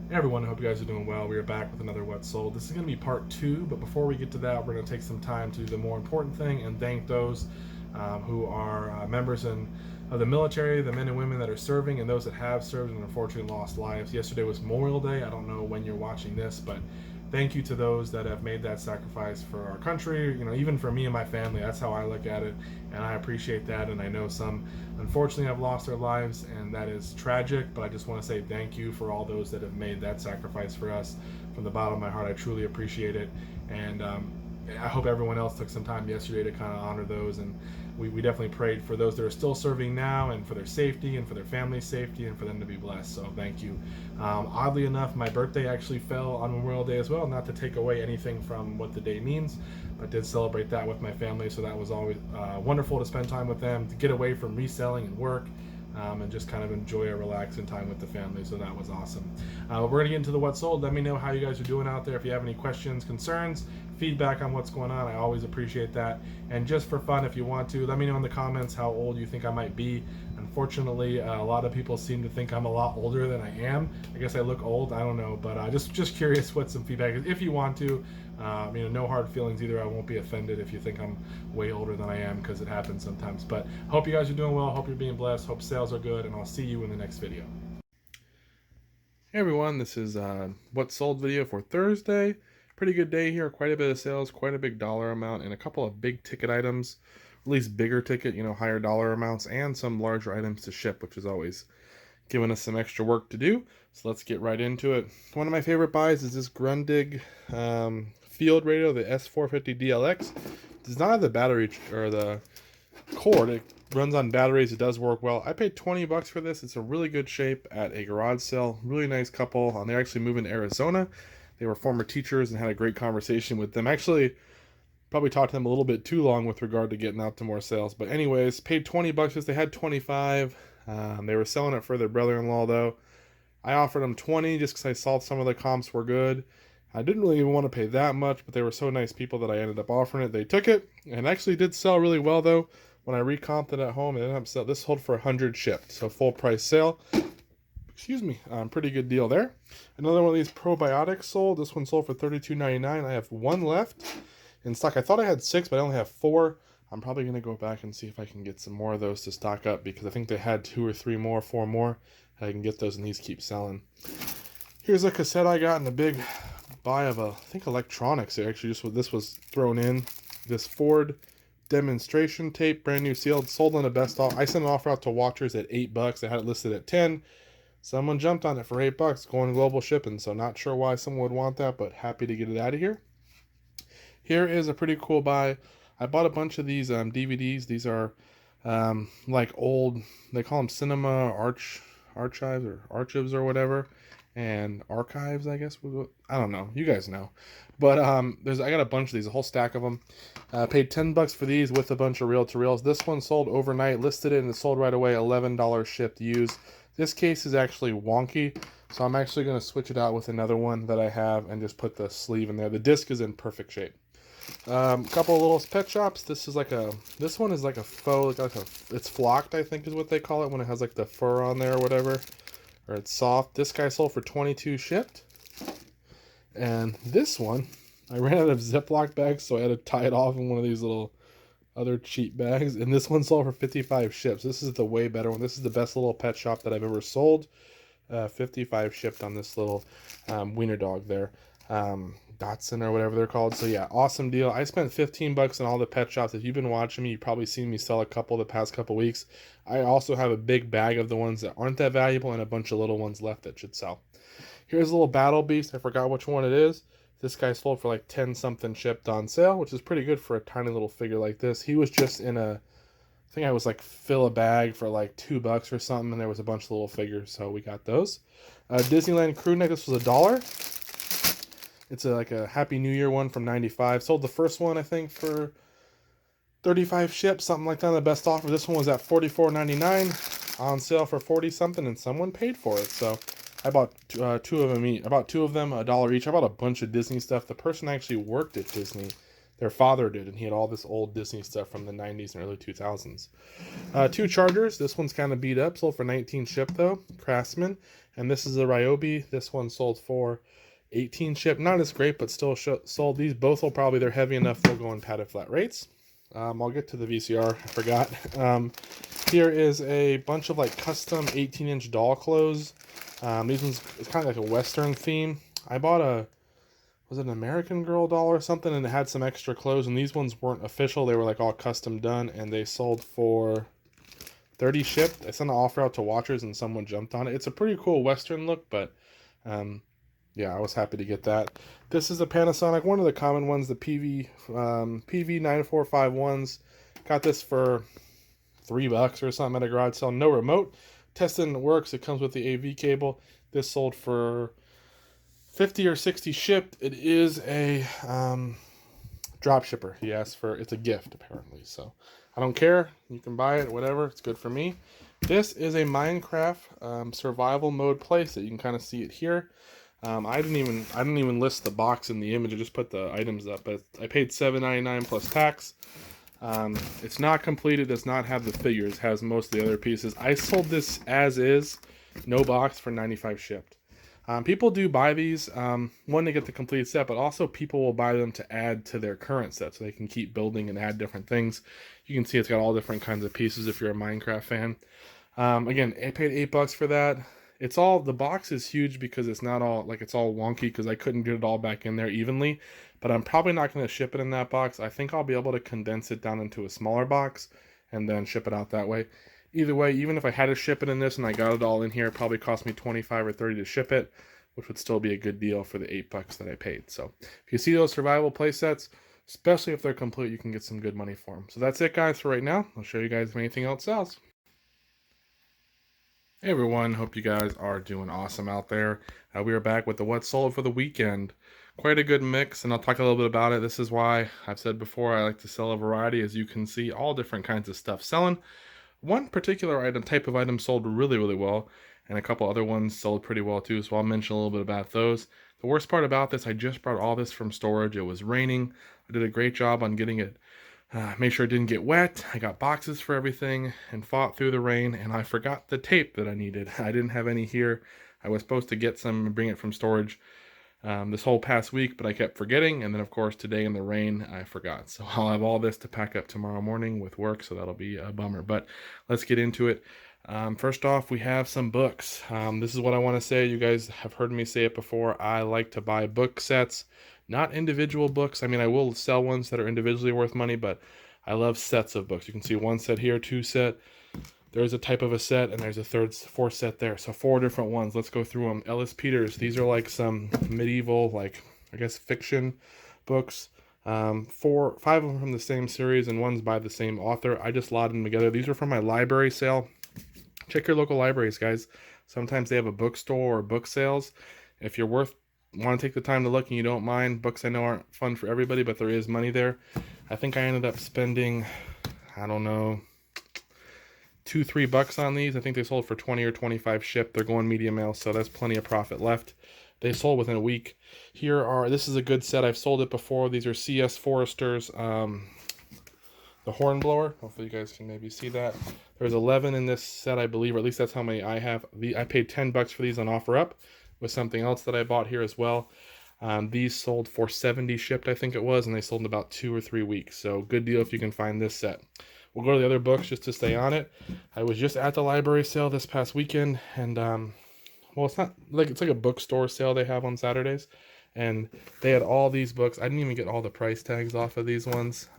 Hey everyone, I hope you guys are doing well. We are back with another What Sold. This is going to be part two, but before we get to that, we're going to take some time to do the more important thing and thank those who are members of the military, the men and women that are serving, and those that have served and unfortunately lost lives. Yesterday was Memorial Day. I don't know when you're watching this, but thank you to those that have made that sacrifice for our country, even for me and my family. That's how I look at it, and I appreciate that. And I know some unfortunately have lost their lives, and that is tragic, but I just want to say thank you for all those that have made that sacrifice for us. From the bottom of my heart, I truly appreciate it. And I hope everyone else took some time yesterday to kind of honor those. And we definitely prayed for those that are still serving now, and for their safety and for their family's safety, and for them to be blessed. So thank you. Oddly enough, my birthday actually fell on Memorial Day as well, not to take away anything from what the day means. I did celebrate that with my family, so that was always wonderful to spend time with them, to get away from reselling and work, and just kind of enjoy a relaxing time with the family. So that was awesome. We're going to get into the What Sold. Let me know how you guys are doing out there. If you have any questions, concerns, feedback on what's going on, I always appreciate that. And just for fun, if you want to, let me know in the comments how old you think I might be. Unfortunately, a lot of people seem to think I'm a lot older than I am. I guess I look old. I don't know, but just curious what some feedback is. If you want to, no hard feelings either. I won't be offended if you think I'm way older than I am, because it happens sometimes. But hope you guys are doing well. Hope you're being blessed. Hope sales are good, and I'll see you in the next video. Hey everyone, this is what sold video for Thursday. Pretty good day here. Quite a bit of sales, quite a big dollar amount, and a couple of big ticket items. At least bigger ticket, higher dollar amounts, and some larger items to ship, which is always giving us some extra work to do. So let's get right into it. One of my favorite buys is this Grundig field radio, the S450DLX. It does not have the battery or the cord. It runs on batteries. It does work well. I paid 20 bucks for this. It's a really good shape at a garage sale. Really nice couple. They're actually moving to Arizona. They were former teachers and had a great conversation with them. Actually, probably talked to them a little bit too long with regard to getting out to more sales. But anyways, paid 20 bucks because they had 25. They were selling it for their brother-in-law though. I offered them 20 just because I saw some of the comps were good. I didn't really even want to pay that much, but they were so nice people that I ended up offering it. They took it, and actually did sell really well though. When I recomped it at home, it ended up selling. This sold for 100 shipped, so full price sale. Excuse me, pretty good deal there. Another one of these probiotics sold. This one sold for $32.99. I have one left in stock. I thought I had 6, but I only have 4. I'm probably going to go back and see if I can get some more of those to stock up, because I think they had 2 or 3 more, 4 more. I can get those, and these keep selling. Here's a cassette I got in a big buy of I think electronics. Actually, just this was thrown in. This Ford demonstration tape, brand new sealed, sold on the best offer. I sent an offer out to watchers at 8 bucks. I had it listed at 10. Someone jumped on it for 8 bucks, going global shipping. So not sure why someone would want that, but happy to get it out of here. Here is a pretty cool buy. I bought a bunch of these DVDs. These are like old, they call them cinema archives or archives or whatever, and archives, I guess. I don't know. You guys know. But I got a bunch of these, a whole stack of them. Paid 10 bucks for these with a bunch of reel-to-reels. This one sold overnight, listed it, and it sold right away. $11 shipped used. This case is actually wonky, so I'm actually going to switch it out with another one that I have and just put the sleeve in there. The disc is in perfect shape. Couple of little pet shops. This one is like a faux, it's flocked, I think is what they call it, when it has like the fur on there or whatever, or it's soft. This guy sold for 22 shipped. And this one, I ran out of Ziploc bags, so I had to tie it off in one of these little other cheap bags. And this one sold for 55 shipped. This is the way better one. This is the best little pet shop that I've ever sold. 55 shipped on this little wiener dog there. Dotson or whatever they're called. So yeah, awesome deal. I spent 15 bucks on all the pet shops. If you've been watching me, you've probably seen me sell a couple the past couple weeks. I also have a big bag of the ones that aren't that valuable and a bunch of little ones left that should sell. Here's a little Battle Beast. I forgot which one it is. This guy sold for like 10 something shipped on sale, which is pretty good for a tiny little figure like this. He was just in I think I was like fill a bag for like 2 bucks or something, and there was a bunch of little figures, so we got those. Disneyland crew neck. This was $1. It's like a Happy New Year one from '95. Sold the first one, I think, for 35 shipped, something like that. The best offer. This one was at $44.99 on sale for 40 something, and someone paid for it. So I bought 2 of them each. I bought 2 of them $1 each. I bought a bunch of Disney stuff. The person actually worked at Disney. Their father did, and he had all this old Disney stuff from the 90s and early 2000s. Two chargers. This one's kind of beat up. Sold for 19 ship though. Craftsman. And this is a Ryobi. This one sold for 18 ship. Not as great, but still sold. These both will probably, they're heavy enough, they'll go in padded flat rates. I'll get to the VCR. I forgot. Here is a bunch of like custom 18-inch doll clothes. These ones, it's kind of like a Western theme. I bought was it an American Girl doll or something, and it had some extra clothes, and these ones weren't official. They were like all custom done, and they sold for 30 shipped. I sent an offer out to watchers, and someone jumped on it. It's a pretty cool Western look, but yeah, I was happy to get that. This is a Panasonic, one of the common ones, the PV9451s. Got this for $3 or something at a garage sale. No remote. Tested and it works. It comes with the AV cable. This sold for 50 or 60 shipped. It is a drop shipper. He asked for, it's a gift apparently. So I don't care. You can buy it, whatever. It's good for me. This is a Minecraft survival mode playset. You can kind of see it here. I didn't even list the box in the image. I just put the items up. But I paid $7.99 plus tax. It's not complete. It does not have the figures. It has most of the other pieces. I sold this as is, no box, for 95 shipped. People do buy these, one, to get the complete set, but also people will buy them to add to their current set so they can keep building and add different things. You can see it's got all different kinds of pieces if you're a Minecraft fan. Again, I paid $8 for that. It's all, the box is huge because it's not all, like, it's all wonky because I couldn't get it all back in there evenly, but I'm probably not going to ship it in that box. I think I'll be able to condense it down into a smaller box and then ship it out that way. Either way, even if I had to ship it in this and I got it all in here, it probably cost me $25 or $30 to ship it, which would still be a good deal for the $8 that I paid. So if you see those survival play sets, especially if they're complete, you can get some good money for them. So that's it, guys, for right now. I'll show you guys if anything else sells. Hey everyone, hope you guys are doing awesome out there. We are back with the What Sold for the weekend. Quite a good mix, and I'll talk a little bit about it. This is why I've said before I like to sell a variety. As you can see, all different kinds of stuff selling. One particular type of item sold really, really well, and a couple other ones sold pretty well too, so I'll mention a little bit about those. The worst part about this, I just brought all this from storage. It was raining. I did a great job on getting it, made sure it didn't get wet. I got boxes for everything and fought through the rain, and I forgot the tape that I needed. I didn't have any here. I was supposed to get some and bring it from storage this whole past week, but I kept forgetting, and then of course today in the rain I forgot. So I'll have all this to pack up tomorrow morning with work, so that'll be a bummer. But let's get into it. First off, we have some books. This is what I want to say. You guys have heard me say it before. I like to buy book sets, not individual books. I mean, I will sell ones that are individually worth money, but I love sets of books. You can see one set here, two set. There's a type of a set, and there's a fourth set there. So 4 different ones. Let's go through them. Ellis Peters. These are like some medieval, like, I guess, fiction books. 5 of them from the same series, and one's by the same author. I just lotted them together. These are from my library sale. Check your local libraries, guys. Sometimes they have a bookstore or book sales. If you're want to take the time to look and you don't mind, books I know aren't fun for everybody, but there is money there. I think I ended up spending, I don't know, $2-3 on these. I think they sold for 20 or 25 shipped. They're going medium mail, so that's plenty of profit left. They sold within a week. This is a good set. I've sold it before. These are C.S. Forrester's the Hornblower. Hopefully you guys can maybe see that. There's 11 in this set, I believe, or at least that's how many I have. I paid $10 for these on OfferUp with something else that I bought here as well. These sold for 70 shipped, I think it was, and they sold in about 2 or 3 weeks. So good deal if you can find this set. We'll go to the other books just to stay on it. I was just at the library sale this past weekend, and well, it's like a bookstore sale they have on Saturdays, and they had all these books. I didn't even get all the price tags off of these ones,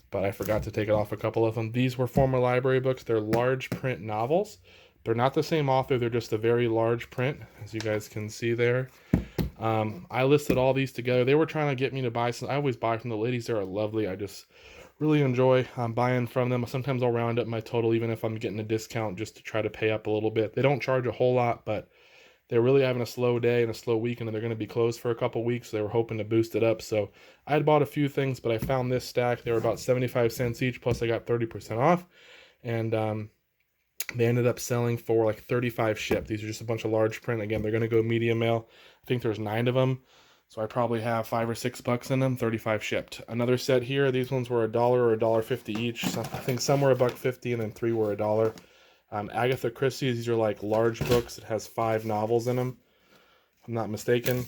but I forgot to take it off a couple of them. These were former library books. They're large print novels. They're not the same author. They're just a very large print, as you guys can see there. I listed all these together. They were trying to get me to buy some. I always buy from the ladies. They're lovely. I just really enjoy buying from them. Sometimes I'll round up my total even if I'm getting a discount just to try to pay up a little bit. They don't charge a whole lot, but they're really having a slow day and a slow weekend, and they're going to be closed for a couple weeks. So they were hoping to boost it up. So I had bought a few things, but I found this stack. They were about 75 cents each, plus I got 30% off. And they ended up selling for like 35 shipped. These are just a bunch of large print. Again, they're going to go medium mail. I think there's 9 of them. So I probably have $5 or $6 in them, 35 shipped. Another set here, these ones were $1 or $1.50 each. So I think some were $1.50 and then 3 were $1. Agatha Christie's, these are like large books. It has 5 novels in them, if I'm not mistaken.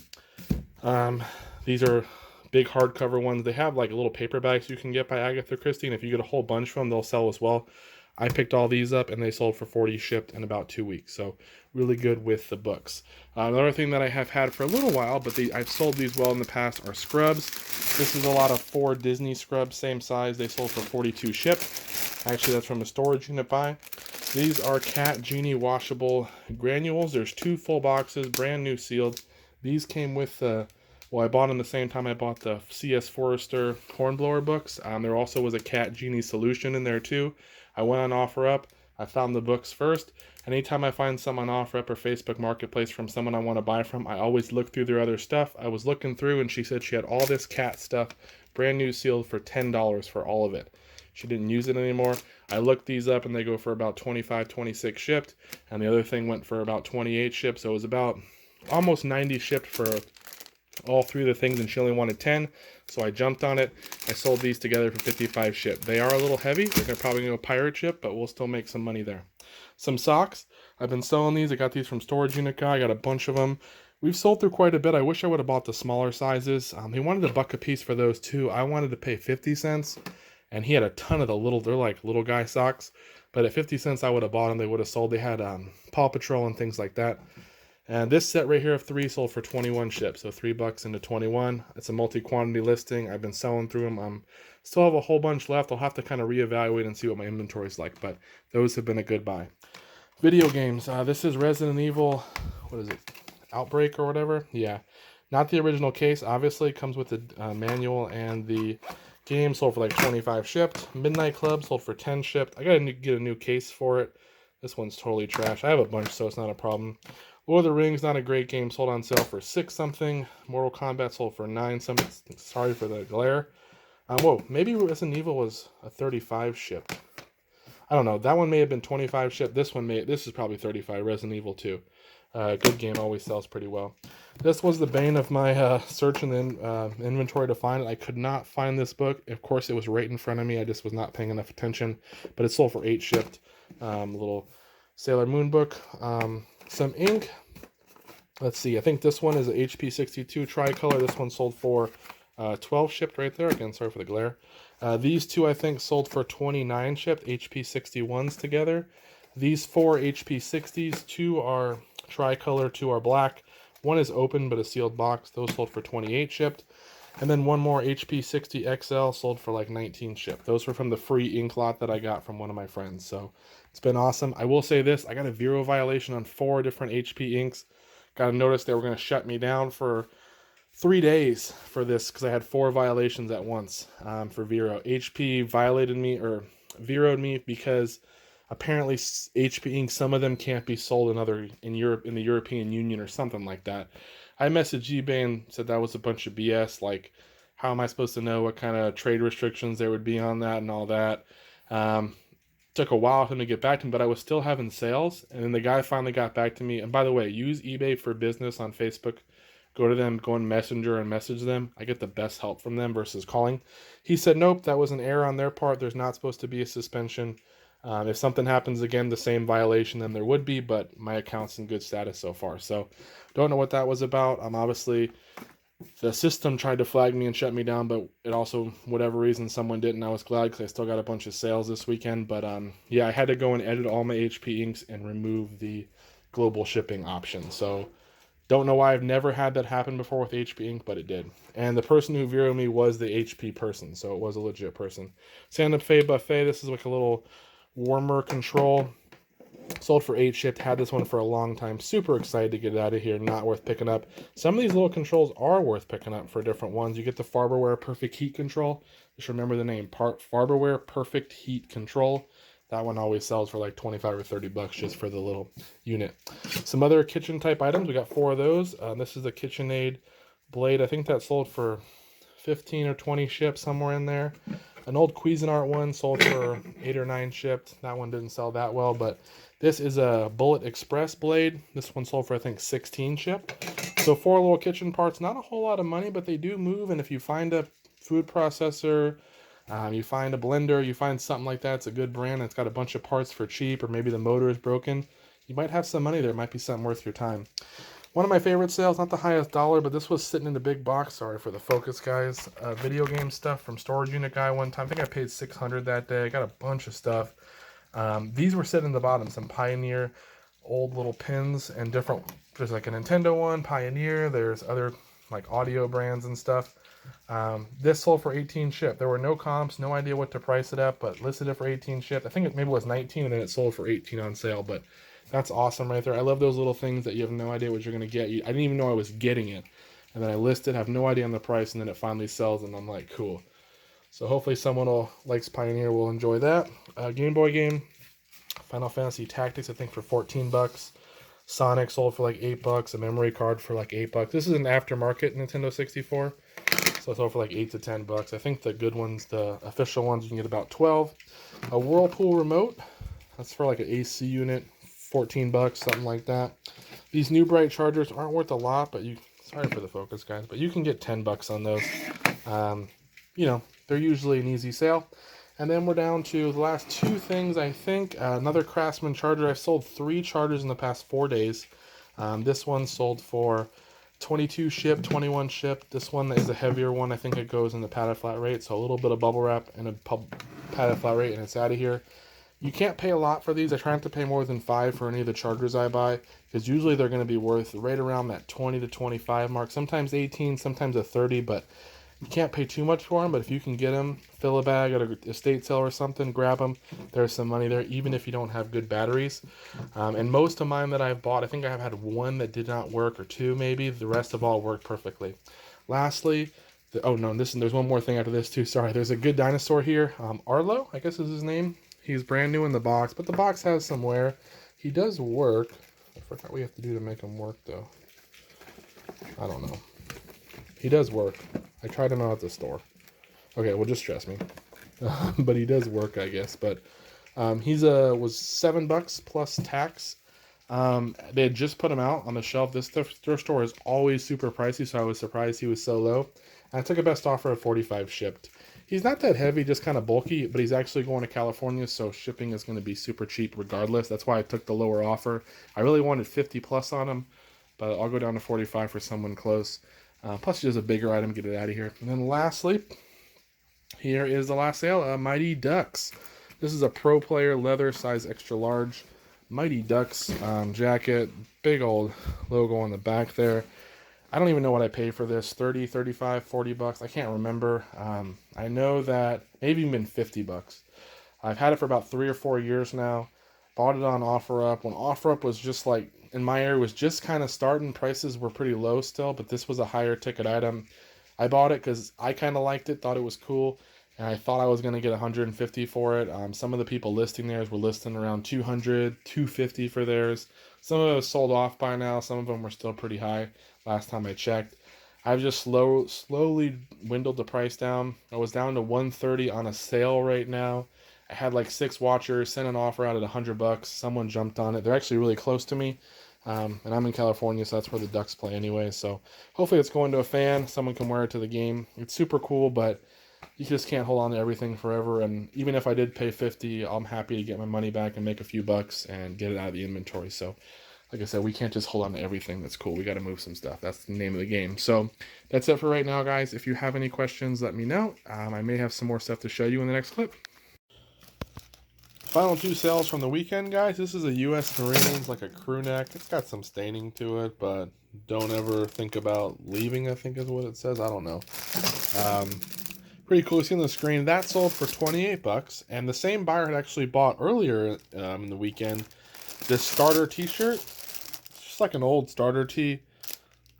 These are big hardcover ones. They have like little paper bags you can get by Agatha Christie, and if you get a whole bunch from them, they'll sell as well. I picked all these up and they sold for 40 shipped in about 2 weeks. So really good with the books. Another thing that I have had for a little while, but I've sold these well in the past, are scrubs. This is a lot of 4 Disney scrubs, same size. They sold for 42 shipped. Actually, that's from a storage unit buy. These are Cat Genie washable granules. There's 2 full boxes, brand new sealed. These came with well, I bought them the same time I bought the C.S. Forrester Hornblower books. There also was a Cat Genie solution in there too. I went on OfferUp. I found the books first. Anytime I find some on OfferUp or Facebook Marketplace from someone I want to buy from, I always look through their other stuff. I was looking through and she said she had all this cat stuff, brand new sealed for $10 for all of it. She didn't use it anymore. I looked these up and they go for about 25, 26 shipped. And the other thing went for about 28 shipped. So it was about almost 90 shipped for all 3 of the things, and she only wanted 10, so I jumped on it. I sold these together for 55 shipped. They are a little heavy. They're probably going to go pirate ship, but we'll still make some money there. Some socks. I've been selling these. I got these from Storage Unit Guy. I got a bunch of them. We've sold through quite a bit. I wish I would have bought the smaller sizes. They wanted $1 a piece for those too. I wanted to pay 50 cents, and he had a ton of the little, they're like little guy socks, but at 50 cents I would have bought them. They would have sold. They had Paw Patrol and things like that. And this set right here of 3 sold for 21 ships, so $3 into 21. It's a multi-quantity listing. I've been selling through them. Still have a whole bunch left. I'll have to kind of reevaluate and see what my inventory is like, but those have been a good buy. Video games. This is Resident Evil, what is it, Outbreak or whatever? Yeah, not the original case. Obviously, it comes with the manual and the game. Sold for like 25 shipped. Midnight Club sold for 10 shipped. I gotta get a new case for it. This one's totally trash. I have a bunch, so it's not a problem. Lord of the Rings, not a great game, sold on sale for 6 something. Mortal Kombat sold for 9 something. Sorry for the glare. Whoa, maybe Resident Evil was a 35 ship. I don't know. That one may have been 25 ship. This is probably 35. Resident Evil 2. Good game, always sells pretty well. This was the bane of my search in the inventory to find it. I could not find this book. Of course, it was right in front of me. I just was not paying enough attention. But it sold for 8 shipped. Little Sailor Moon book. Some ink. Let's see. I think this one is a HP 62 tricolor. This one sold for 12 shipped right there. Again, sorry for the glare. These 2 I think sold for 29 shipped. HP 61s together. These 4 HP 60s. 2 are tricolor. 2 are black. One is open but a sealed box. Those sold for 28 shipped. And then one more HP 60 XL sold for like 19 shipped. Those were from the free ink lot that I got from one of my friends. So it's been awesome. I will say this. I got a Vero violation on 4 different HP inks. Got a notice they were going to shut me down for 3 days for this because I had 4 violations at once for Vero. HP violated me or Veroed me because apparently HP ink, some of them can't be sold in Europe, in the European Union or something like that. I messaged eBay and said that was a bunch of BS. Like, how am I supposed to know what kind of trade restrictions there would be on that and all that? Took a while for him to get back to me, but I was still having sales. And then the guy finally got back to me. And by the way, use eBay for Business on Facebook. Go to them, go on Messenger and message them. I get the best help from them versus calling. He said, nope, that was an error on their part. There's not supposed to be a suspension. If something happens again, the same violation, then there would be, but my account's in good status so far. So don't know what that was about. Obviously, the system tried to flag me and shut me down, but it also, whatever reason, someone didn't. I was glad because I still got a bunch of sales this weekend. But yeah, I had to go and edit all my HP inks and remove the global shipping option. So don't know why I've never had that happen before with HP ink, but it did. And the person who Veroed me was the HP person, so it was a legit person. Santa Fe Buffet, this is like a little warmer control. Sold for 8 shipped. Had this one for a long time. Super excited to get it out of here. Not worth picking up. Some of these little controls are worth picking up for different ones. You get the Farberware Perfect Heat Control. Just remember the name. Farberware Perfect Heat Control. That one always sells for like 25 or 30 bucks just for the little unit. Some other kitchen type items. We got 4 of those. This is the KitchenAid blade. I think that sold for 15 or 20 shipped, somewhere in there. An old Cuisinart one sold for 8 or 9 shipped. That one didn't sell that well, but this is a Bullet Express blade. This one sold for, I think, 16 shipped. So 4 little kitchen parts, not a whole lot of money, but they do move. And if you find a food processor, you find a blender, you find something like that, it's a good brand, it's got a bunch of parts for cheap, or maybe the motor is broken, you might have some money there. It might be something worth your time. One of my favorite sales, not the highest dollar, but this was sitting in the big box. Sorry for the focus, guys. Video game stuff from Storage Unit Guy one time. I think I paid $600 that day. I got a bunch of stuff. These were sitting in the bottom. Some Pioneer old little pins and different. There's like a Nintendo one, Pioneer. There's other like audio brands and stuff. This sold for 18 shipped. There were no comps, no idea what to price it at, but listed it for 18 shipped. I think it maybe was 19 and then it sold for 18 on sale, but that's awesome right there. I love those little things that you have no idea what you're going to get. I didn't even know I was getting it. And then I list it, have no idea on the price, and then it finally sells, and I'm like, cool. So hopefully someone who likes Pioneer will enjoy that. Game Boy game, Final Fantasy Tactics, I think for 14 bucks. Sonic sold for like $8. A memory card for like $8. This is an aftermarket Nintendo 64. So it sold for like $8 to $10. I think the good ones, the official ones, you can get about 12. A Whirlpool remote, that's for like an AC unit. 14 bucks, something like that. These New Bright chargers aren't worth a lot, but sorry for the focus, guys, but you can get 10 bucks on those. You know, they're usually an easy sale. And then we're down to the last 2 things, I think. Another Craftsman charger. I've sold 3 chargers in the past 4 days. This one sold for 22 shipped, 21 shipped. This one is a heavier one. I think it goes in the padded flat rate, so a little bit of bubble wrap and a padded flat rate, and it's out of here. You can't pay a lot for these. I try not to pay more than $5 for any of the chargers I buy, because usually they're going to be worth right around that 20 to 25 mark, sometimes 18, sometimes a 30, but you can't pay too much for them. But if you can get them, fill a bag at a estate sale or something, grab them. There's some money there, even if you don't have good batteries. And most of mine that I've bought, I think I've had 1 that did not work, or 2 maybe. The rest have all worked perfectly. Lastly, there's one more thing after this too. Sorry, there's a Good Dinosaur here. Arlo, I guess is his name. He's brand new in the box, but the box has some wear. He does work. I forgot what we have to do to make him work, though. I don't know. He does work. I tried him out at the store. Okay, well, just trust me. But he does work, I guess. But was $7 plus tax. They had just put him out on the shelf. This thrift store is always super pricey, so I was surprised he was so low. And I took a best offer of 45 shipped. He's not that heavy, just kind of bulky, but he's actually going to California, so shipping is going to be super cheap regardless. That's why I took the lower offer. I really wanted 50 plus on him, but I'll go down to 45 for someone close. Plus, just a bigger item, get it out of here. And then lastly, here is the last sale, Mighty Ducks. This is a Pro Player leather size extra large Mighty Ducks jacket. Big old logo on the back there. I don't even know what I paid for this. 30, 35, 40 bucks. I can't remember. I know that maybe even 50 bucks. I've had it for about 3 or 4 years now. Bought it on OfferUp. When OfferUp was just like, in my area, was just kind of starting. Prices were pretty low still, but this was a higher ticket item. I bought it because I kind of liked it, thought it was cool, and I thought I was going to get 150 for it. Some of the people listing theirs were listing around 200, 250 for theirs. Some of it was sold off by now. Some of them were still pretty high last time I checked. I've just slowly dwindled the price down. I was down to 130 on a sale right now. I had like 6 watchers, sent an offer out at $100. Someone jumped on it. They're actually really close to me. And I'm in California, so that's where the Ducks play anyway. So hopefully it's going to a fan. Someone can wear it to the game. It's super cool, but you just can't hold on to everything forever. And even if I did pay 50, I'm happy to get my money back and make a few bucks and get it out of the inventory. So like I said, we can't just hold on to everything that's cool. We got to move some stuff. That's the name of the game. So that's it for right now, guys. If you have any questions, let me know. I may have some more stuff to show you in the next clip. Final 2 sales from the weekend, guys. This is a U.S. Marines, like a crew neck. It's got some staining to it, but don't ever think about leaving, I think is what it says. I don't know. Pretty cool. You see on the screen, that sold for 28 bucks. And the same buyer had actually bought earlier in the weekend this starter t-shirt. It's just like an old starter tee.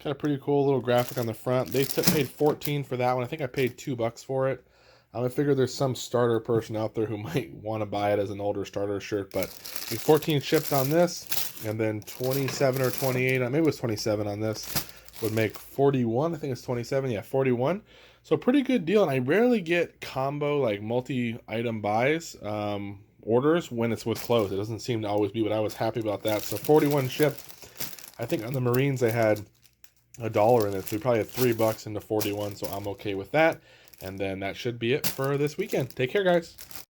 Kind of pretty cool little graphic on the front. They paid 14 for that one. I think I paid $2 for it. I figure there's some starter person out there who might want to buy it as an older starter shirt, but 14 shipped on this, and then 27 or 28, maybe it was 27 on this, would make 41. I think it's 27. Yeah, 41. So pretty good deal, and I rarely get combo, like multi-item buys, orders when it's with clothes. It doesn't seem to always be, but I was happy about that. So 41 shipped. I think on the Marines they had $1 in it. So we probably had $3 into 41, so I'm okay with that. And then that should be it for this weekend. Take care, guys.